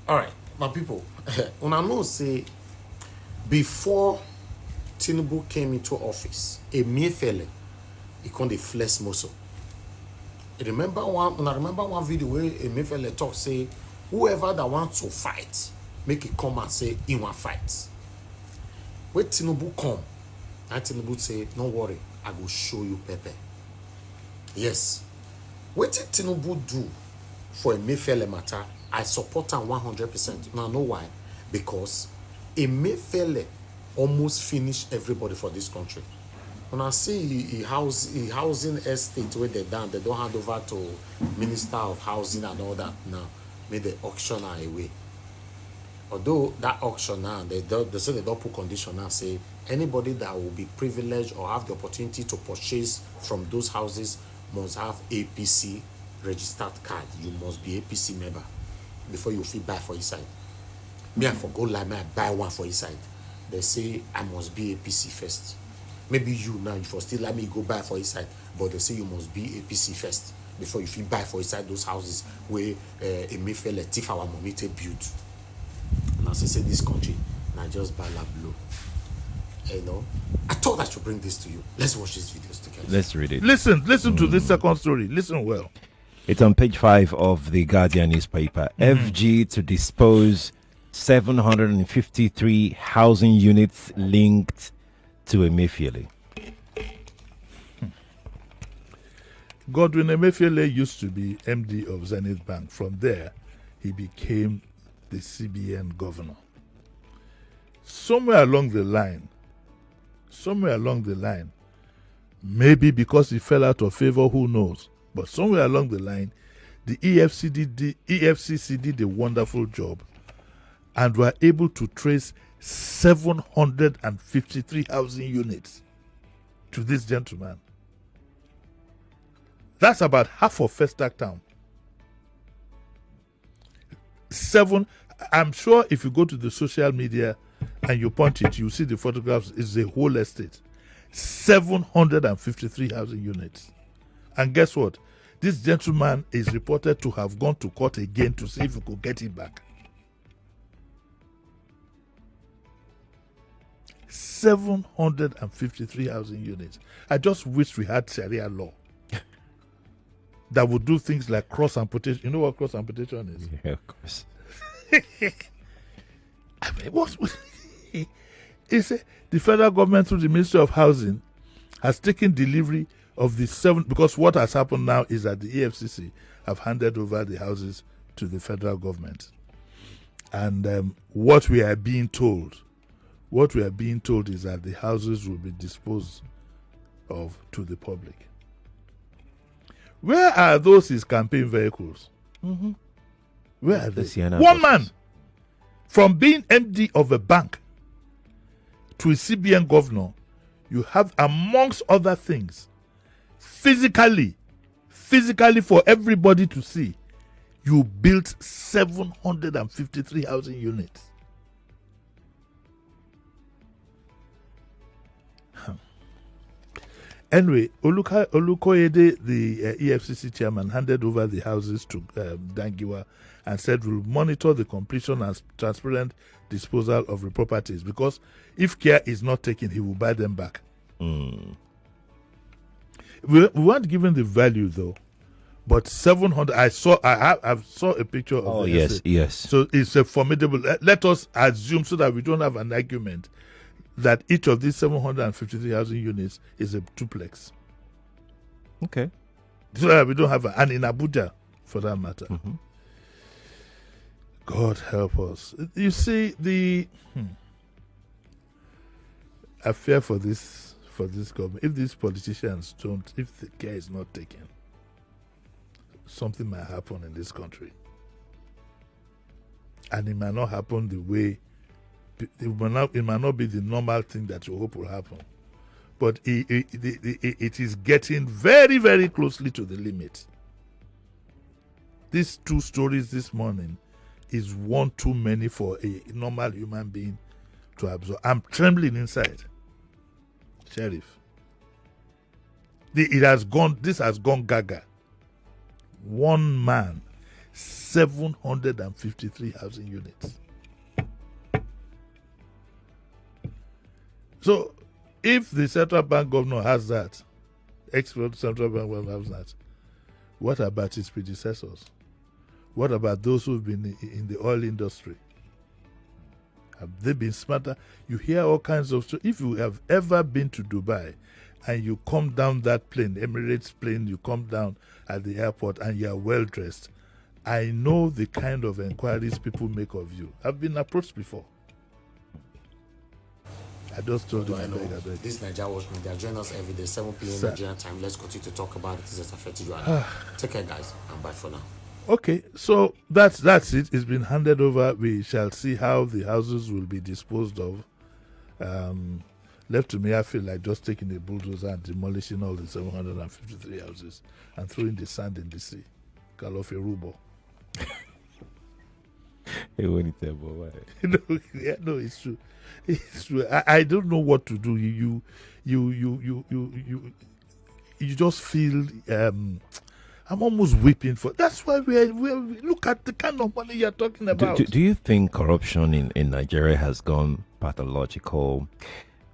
All right, my people. When I know say before Tinubu came into office, Emefiele, he come dey flex muscle. When I remember one video where Emefiele talk say, whoever that wants to fight, make it come and say he want fight. When Tinubu come, and Tinubu say, no worry, I go show you Pepe. Yes. What did Tinubu do for Emefiele matter? I support him 100%. Now, know why? Because Emefiele almost finished everybody for this country. When I see he housing estate where they done, they don't hand over to Minister of Housing and all that now. Make the auction away. Although that auction now, they say they don't put condition now, say anybody that will be privileged or have the opportunity to purchase from those houses must have APC registered card. You must be APC member before you feel buy for his side. Me, I forgo like me, I buy one for his side. They say I must be APC first. Maybe you now, you for still let me go buy for his side, but they say you must be APC first before you feel buy for his side those houses where Emefiele thief our money to build. And as I say, this country, now just bala blow. You know, I thought I should bring this to you. Let's watch these videos together. Let's read it. Listen to this second story. Listen well. It's on page 5 of the Guardian newspaper. FG to dispose 753 housing units linked to Emefiele. Godwin Emefiele used to be MD of Zenith Bank. From there, he became the CBN governor. Somewhere along the line, maybe because he fell out of favor, who knows? But somewhere along the line, the EFCC did a wonderful job and were able to trace 753 housing units to this gentleman. That's about half of Festac Town. I'm sure if you go to the social media and you point it, you see the photographs. It's a whole estate. 753 housing units. And guess what? This gentleman is reported to have gone to court again to see if he could get it back. 753 housing units. I just wish we had Sharia law that would do things like cross amputation. You know what cross amputation is? Yeah, of course. I mean, the federal government through the Ministry of Housing has taken delivery of the 7, because what has happened now is that the EFCC have handed over the houses to the federal government. And what we are being told is that the houses will be disposed of to the public. Where are those his campaign vehicles? Mm-hmm. Where are they? One man, from being MD of a bank to a CBN governor, you have, amongst other things, physically for everybody to see, you built 753 housing units. Anyway, Olukoyede, the EFCC chairman, handed over the houses to Dangiwa and said we'll monitor the completion and transparent disposal of the properties, because if care is not taken, he will buy them back. We weren't given the value though, but 700. I saw a picture of. Oh, the yes, estate. yes. So it's a formidable. Let us assume, so that we don't have an argument, that each of these 753 housing units is a duplex. Okay. So that we don't have and in Abuja, for that matter. Mm-hmm. God help us. You see, I fear for this government. If these politicians don't, if the care is not taken, something might happen in this country. And it might not happen the way, it might not be the normal thing that you hope will happen. But it is getting very, very closely to the limit. These two stories this morning is one too many for a normal human being to absorb. I'm trembling inside. Sheriff. This has gone gaga. One man, 753 housing units. So, if the central bank governor has that, central bank governor has that, what about his predecessors? What about those who've been in the oil industry? Have they been smarter? You hear all kinds of stuff. If you have ever been to Dubai and you come down that plane, Emirates plane, you come down at the airport and you are well dressed, I know the kind of inquiries people make of you. I've been approached before. I just told you. I know this Nigeria Watch Media. Join us every day, 7 p.m. Nigerian time. Let's continue to talk about it. It's affected you. Take care, guys, and bye for now. Okay, so that's it. It's been handed over. We shall see how the houses will be disposed of. Left to me, I feel like just taking a bulldozer and demolishing all the 753 houses and throwing the sand in the sea. Call off a rubo. No, it's true. It's true. I don't know what to do. You just feel. I'm almost weeping for. That's why we look at the kind of money you're talking about. Do you think corruption in Nigeria has gone pathological?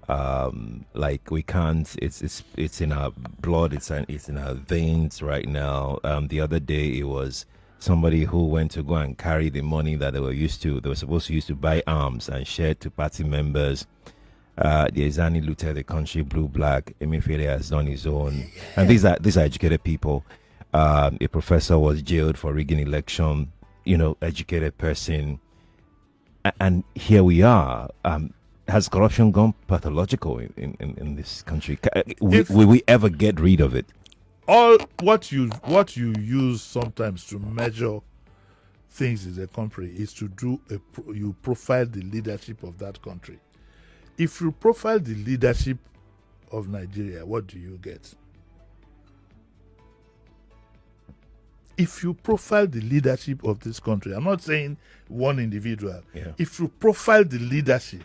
Like we can't. It's in our blood. It's in our veins right now. The other day it was somebody who went to go and carry the money that they were supposed to use to buy arms and share to party members. The Izani looted the country, blue black. Emefiele has done his own, and these are educated people. A professor was jailed for rigging election. Educated person, and here we are. Has corruption gone pathological in this country? Will we ever get rid of it? All what you use sometimes to measure things in a country is to you profile the leadership of that country. If you profile the leadership of Nigeria, what do you get? If you profile the leadership of this country, I'm not saying one individual. Yeah. If you profile the leadership,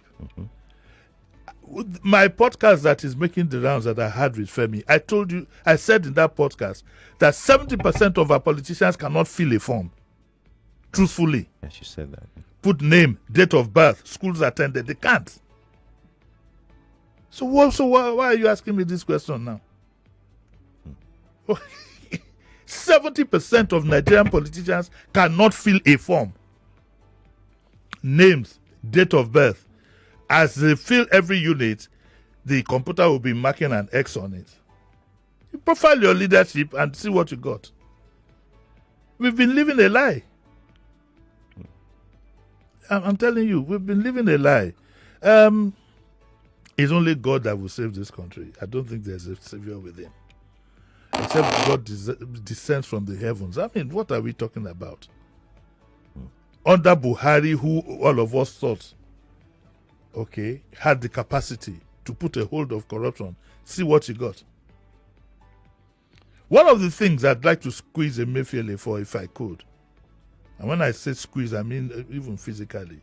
my podcast that is making the rounds that I had with Femi, I said in that podcast that 70% of our politicians cannot fill a form. Truthfully. Yes, you said that. Put name, date of birth, schools attended. They can't. So why are you asking me this question now? 70% of Nigerian politicians cannot fill a form. Names, date of birth. As they fill every unit, the computer will be marking an X on it. You profile your leadership and see what you got. We've been living a lie. I'm telling you, we've been living a lie. It's only God that will save this country. I don't think there's a savior within. Except God descends from the heavens. I mean, what are we talking about? Under Buhari, who all of us thought, had the capacity to put a hold of corruption, see what he got. One of the things I'd like to squeeze Emefiele for, if I could, and when I say squeeze, I mean even physically,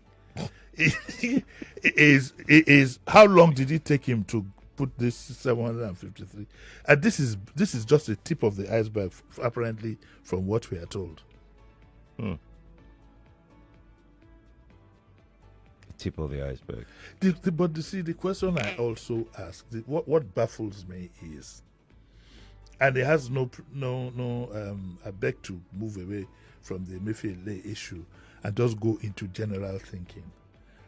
is how long did it take him to put this 753? And this is just the tip of the iceberg, apparently, from what we are told. Tip of the iceberg. But you see, the question I also ask, what baffles me is, and it has I beg to move away from the Emefiele issue and just go into general thinking.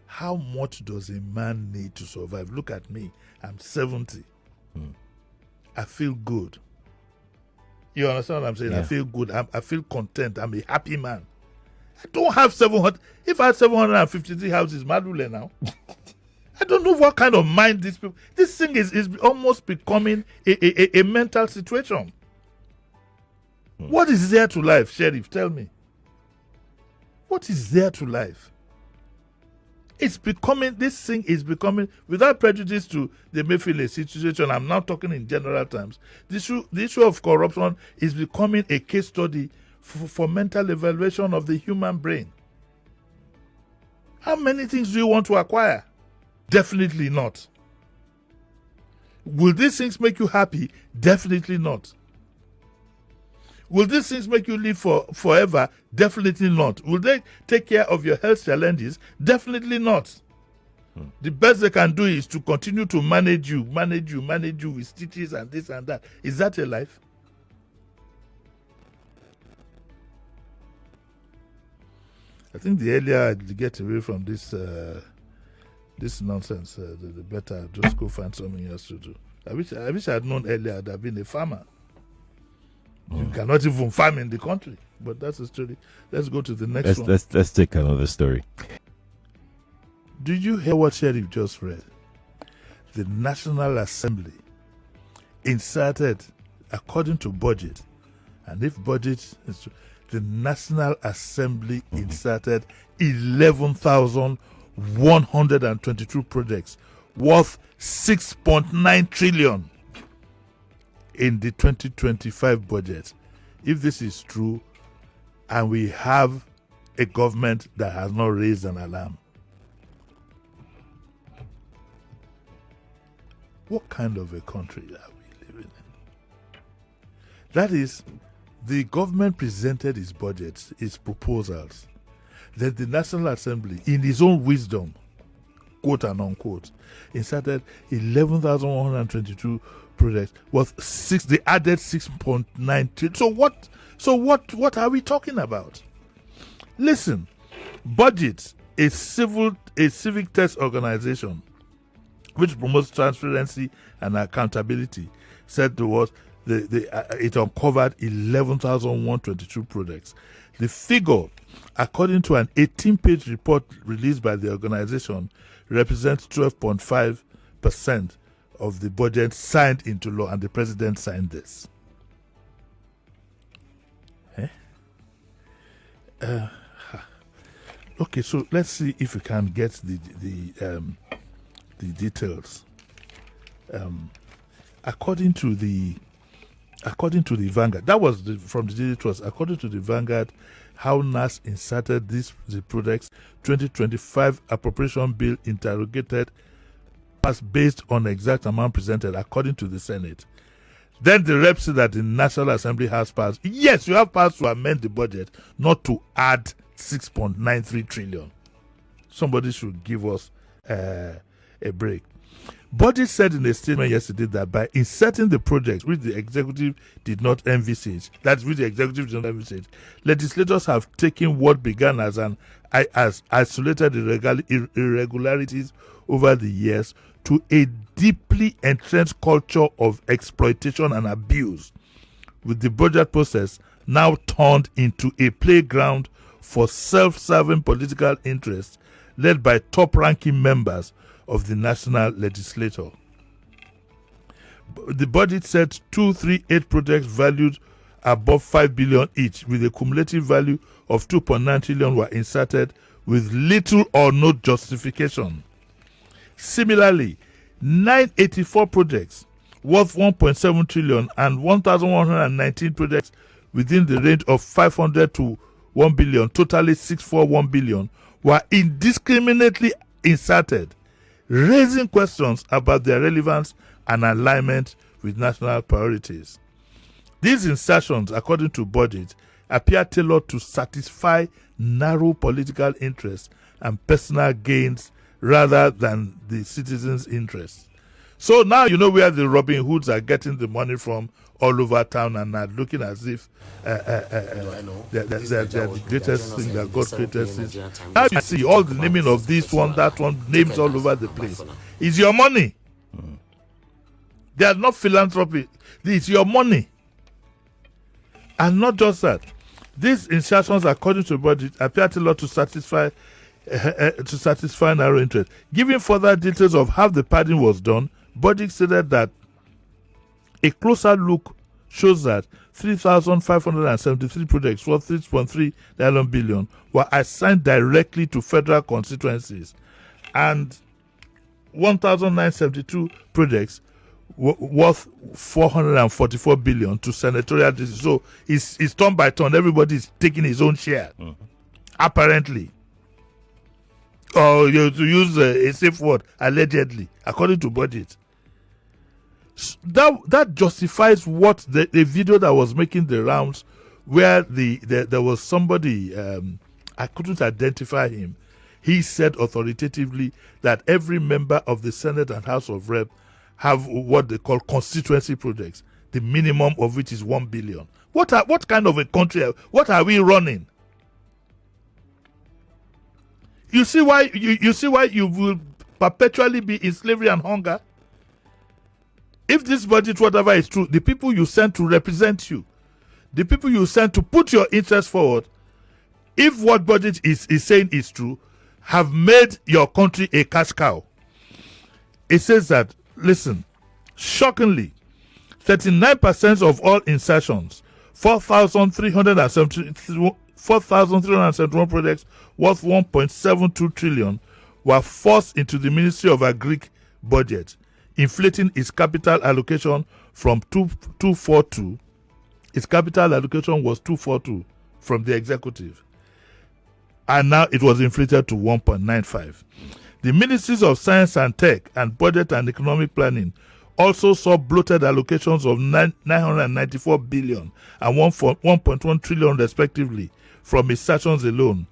How much does a man need to survive? Look at me. I'm 70. I feel good. You understand what I'm saying? Yeah. I feel good. I feel content. I'm a happy man. I don't have 700. If I had 753 houses, Madule now. I don't know what kind of mind these people. This thing is almost becoming a mental situation. What is there to life, Sheriff? Tell me. What is there to life? This thing is becoming, without prejudice to the Emefiele situation, I'm now talking in general terms, the issue of corruption is becoming a case study for mental evaluation of the human brain. How many things do you want to acquire? Definitely not. Will these things make you happy? Definitely not. Will these things make you live forever? Definitely not. Will they take care of your health challenges? Definitely not. The best they can do is to continue to manage you with stitches and this and that. Is that a life? I think the earlier I get away from this nonsense, the better. Just go find something else to do. I wish I had known earlier I'd have been a farmer. You cannot even farm in the country. But that's a story. Let's go to the next one. Let's take another story. Did you hear what Sheriff just read? The National Assembly inserted, according to budget, and if budget is the National Assembly inserted 11,122 projects worth 6.9 trillion in the 2025 budget. If this is true, and we have a government that has not raised an alarm, what kind of a country are we living in? That is, the government presented its budgets, its proposals. Then the National Assembly, in its own wisdom, quote and unquote, inserted 11,122 projects worth they added 6.9 trillion. So what are we talking about? Listen, Budget, a civic test organization which promotes transparency and accountability, said to us it uncovered 11,122 projects. The figure, according to an 18-page report released by the organization, represents 12.5% of the budget signed into law, and the president signed this. Okay, so let's see if we can get the details. According to the Vanguard, that was from the Daily Trust. According to the Vanguard, how NAS inserted the project's 2025 appropriation bill interrogated as based on exact amount presented, according to the Senate. Then the rep said that the National Assembly has powers. Yes, you have powers to amend the budget, not to add 6.93 trillion. Somebody should give us a break. Budget said in a statement yesterday that by inserting the projects which the executive did not envisage, legislators have taken what began as isolated irregularities over the years to a deeply entrenched culture of exploitation and abuse, with the budget process now turned into a playground for self-serving political interests led by top-ranking members of the national legislature. The budget said 238 projects valued above 5 billion each, with a cumulative value of 2.9 trillion were inserted with little or no justification. Similarly, 984 projects worth 1.7 trillion and 1,119 projects within the range of 500 to 1 billion, totally 641 billion, were indiscriminately inserted, raising questions about their relevance and alignment with national priorities. These insertions, according to budget, appear tailored to satisfy narrow political interests and personal gains rather than the citizens' interests. So now you know where the Robin Hoods are getting the money from all over town and are looking as if they're the greatest thing that God created since. Now you see all the naming of this one, that one, names all over the place. It's your money. They are not philanthropy. It's your money. And not just that. These insertions, according to the budget, appear to satisfy narrow interest. Giving further details of how the padding was done, budget stated that a closer look shows that 3,573 projects worth 3.3 billion were assigned directly to federal constituencies, and 1,972 projects worth 444 billion to senatorial districts. So it's turn by turn. Everybody is taking his own share, apparently. Or to use a safe word, allegedly, according to budget. That justifies what the video that was making the rounds where there was somebody, I couldn't identify him. He said authoritatively that every member of the Senate and House of Rep have what they call constituency projects, the minimum of which is 1 billion. What kind of a country? What are we running? You see why you will perpetually be in slavery and hunger? If this budget, whatever is true, the people you send to represent you, the people you send to put your interests forward, if what budget is saying is true, have made your country a cash cow. It says that, listen, shockingly, 39% of all insertions, 4,371 projects worth 1.72 trillion were forced into the Ministry of Agric budget, inflating its capital allocation from 242. Its capital allocation was 242 from the executive, and now it was inflated to 1.95. The Ministries of Science and Tech and Budget and Economic Planning also saw bloated allocations of 994 billion and 1.1 trillion respectively from its sessions alone.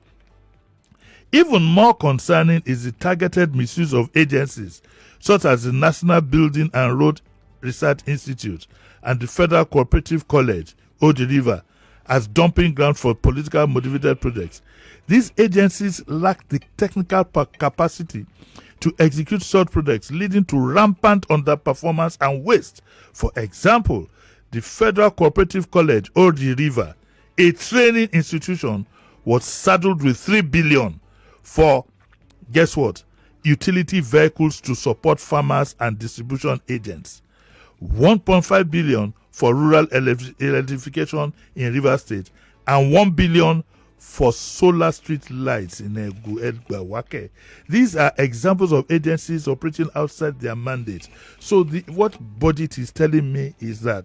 Even more concerning is the targeted misuse of agencies such as the National Building and Road Research Institute and the Federal Cooperative College, Oji River, as dumping ground for political motivated projects. These agencies lack the technical capacity to execute such projects, leading to rampant underperformance and waste. For example, the Federal Cooperative College, Oji River, a training institution, was saddled with 3 billion for, guess what, utility vehicles to support farmers and distribution agents, 1.5 billion for rural electrification in River State, and 1 billion for solar street lights in Egbuawake. These are examples of agencies operating outside their mandate. So what budget is telling me is that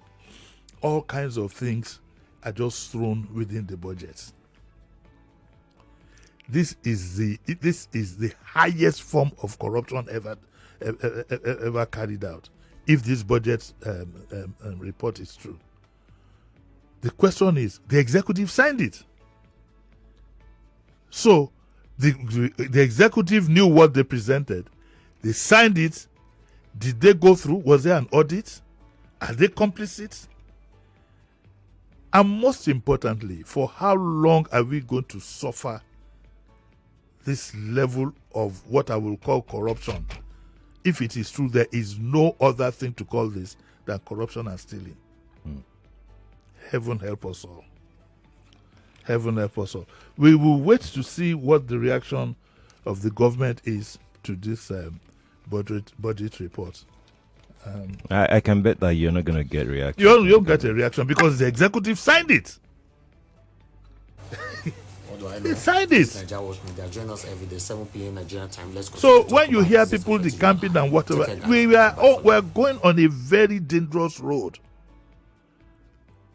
all kinds of things are just thrown within the budget. This is the highest form of corruption ever carried out, if this budget report is true. The question is, the executive signed it. So the executive knew what they presented. They signed it. Did they go through? Was there an audit? Are they complicit? And most importantly, for how long are we going to suffer this level of what I will call corruption? If it is true, there is no other thing to call this than corruption and stealing. Heaven help us all. Heaven help us all. We will wait to see what the reaction of the government is to this budget report. I can bet that you're not going to get reaction. You don't get a reaction because the executive signed it. What do I know? They signed it. Nigeria Watch Media. Join us every day, 7 p.m. Nigerian time. Let's go. So when you hear people decamping and whatever, we're going on a very dangerous road.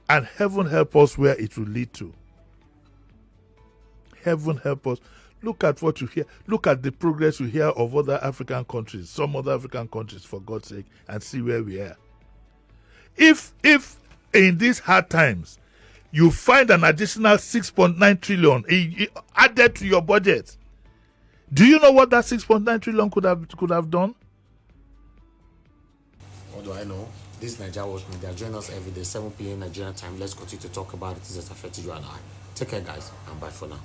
And heaven help us where it will lead to. Heaven help us. Look at what you hear. Look at the progress you hear of other African countries, some other African countries, for God's sake, and see where we are. If in these hard times you find an additional 6.9 trillion added to your budget, do you know what that 6.9 trillion could have done? What do I know? This is Nigeria Watch Media. Join us every day, 7 p.m. Nigerian time. Let's continue to talk about it as affected you and I. Take care, guys, and bye for now.